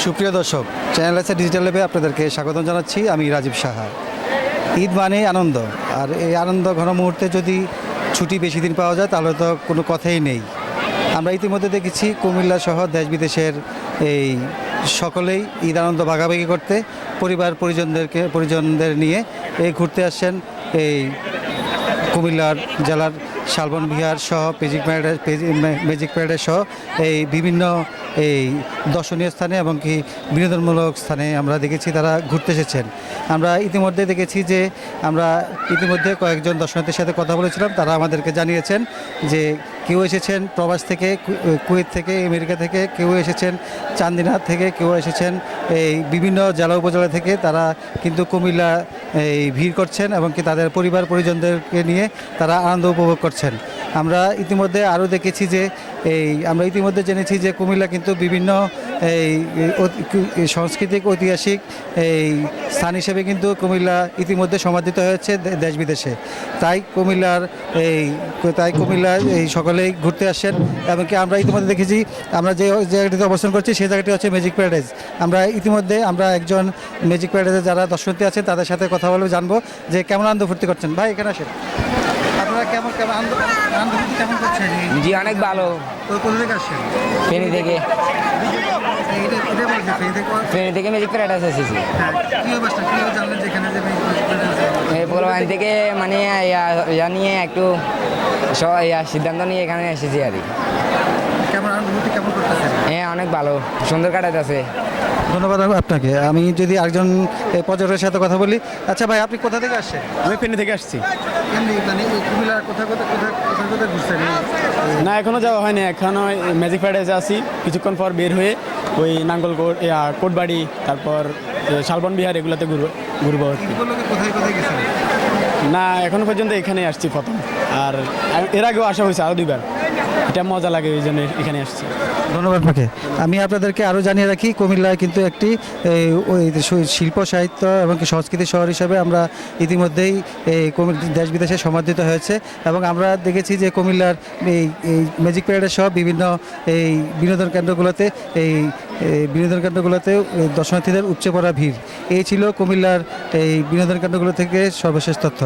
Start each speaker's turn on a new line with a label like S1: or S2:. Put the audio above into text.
S1: সুপ্রিয় দর্শক, channel S digital ল্যাবে আপনাদেরকে স্বাগত জানাচ্ছি। আমি রাজীব সাহা। ঈদ মানে আনন্দ, আর এই আনন্দ ঘন মুহূর্তে যদি ছুটি বেশি দিন পাওয়া যায় তাহলে তো কোনো কথাই নেই। আমরা ইতিমধ্যে দেখেছি কুমিল্লা সহ দেশ বিদেশের এই সকলেই ঈদ আনন্দ ভাগাভাগি করতে পরিজনদের নিয়ে এই ঘুরতে আসছেন এই কুমিল্লার জেলার শালবন বিহার সহ ম্যাজিক প্যারাডাইস সহ এই বিভিন্ন এই দর্শনীয় স্থানে এবং কি বিনোদনমূলক স্থানে আমরা দেখেছি তারা ঘুরতে এসেছেন। আমরা ইতিমধ্যে দেখেছি যে আমরা ইতিমধ্যে কয়েকজন দর্শনার্থীর সাথে কথা বলেছিলাম। তারা আমাদেরকে জানিয়েছেন যে কেউ এসেছেন প্রবাস থেকে, কুয়েত থেকে, আমেরিকা থেকে, কেউ এসেছেন চান্দিনা থেকে, কেউ এসেছেন এই বিভিন্ন জেলা উপজেলা থেকে। তারা কিন্তু কুমিল্লা এই ভিড় করছেন এবং কি তাদের পরিজনদেরকে নিয়ে তারা আনন্দ উপভোগ করছেন। আমরা ইতিমধ্যে আরও দেখেছি যে আমরা ইতিমধ্যে জেনেছি যে কুমিল্লা কিন্তু বিভিন্ন এই সাংস্কৃতিক ঐতিহাসিক এই স্থান হিসেবে কিন্তু কুমিল্লা ইতিমধ্যে সমাদৃত হয়েছে দেশ বিদেশে। তাই কুমিল্লার এই সকলেই ঘুরতে আসেন এবং কি আমরা ইতিমধ্যে দেখেছি আমরা যে জায়গাটিতে অবস্থান করছি সেই জায়গাটি হচ্ছে ম্যাজিক প্যারাডাইস। আমরা একজন ম্যাজিক প্যারাডাইসে যারা দর্শনার্থী আছেন তাদের সাথে কথা বলে জানবো যে কেমন আনন্দ ফুর্তি করছেন। ভাই এখানে আসেন, আপনারা কেমন আনন্দ ফুর্তি কেমন করছেন?
S2: জি অনেক ভালো।
S1: কোথা থেকে আসছেন?
S2: ফেনী থেকে ম্যাজিক প্যারাডাইস এসেছি।
S1: কীভাবে জানলেন যে এখানে যে
S2: পোলাবান থেকে মানে ইয়া নিয়ে একটু সিদ্ধান্ত নিয়ে এখানে এসেছি আর কি।
S1: কেমন আনন্দ ফুর্তি কেমন করতেছেন?
S2: হ্যাঁ অনেক ভালো, সুন্দর কাটাইতেছে।
S1: ধন্যবাদ আপনাকে। আমি যদি একজন পর্যটকের সাথে কথা বলি। আচ্ছা ভাই, আপনি কোথা থেকে আসছেন?
S3: আমি ফেনী থেকে আসছি।
S1: মানে কুমিল্লার কোথায় ঘুরছেন?
S3: না এখনও যাওয়া হয়নি, এখনও ম্যাজিক প্যারাডাইসে আছি। কিছুক্ষণ পর বের হয়ে ওই নাঙ্গলকোট, কোটবাড়ি, তারপর শালবন বিহার এগুলোতে ঘুরবো।
S1: কোথায় গেছেন?
S3: না এখনো পর্যন্ত এখানে আসছি প্রথম, আর এর আগেও আসা হয়েছে আরও 2বার। এটা মজা লাগে, ওই জন্য এখানে আসছি।
S1: ধন্যবাদ আপনাকে। আমি আপনাদেরকে আরও জানিয়ে রাখি, কুমিল্লায় কিন্তু একটি শিল্প সাহিত্য এবং সংস্কৃতি শহর হিসাবে আমরা ইতিমধ্যেই দেশ বিদেশে সমাদৃত হয়েছে এবং আমরা দেখেছি যে কুমিল্লার এই ম্যাজিক প্যারাডাইস সহ বিভিন্ন এই বিনোদন কেন্দ্রগুলোতে দর্শনার্থীদের উপচে পড়া ভিড়। এই ছিল কুমিল্লার এই বিনোদন কেন্দ্রগুলো থেকে সর্বশেষ তথ্য।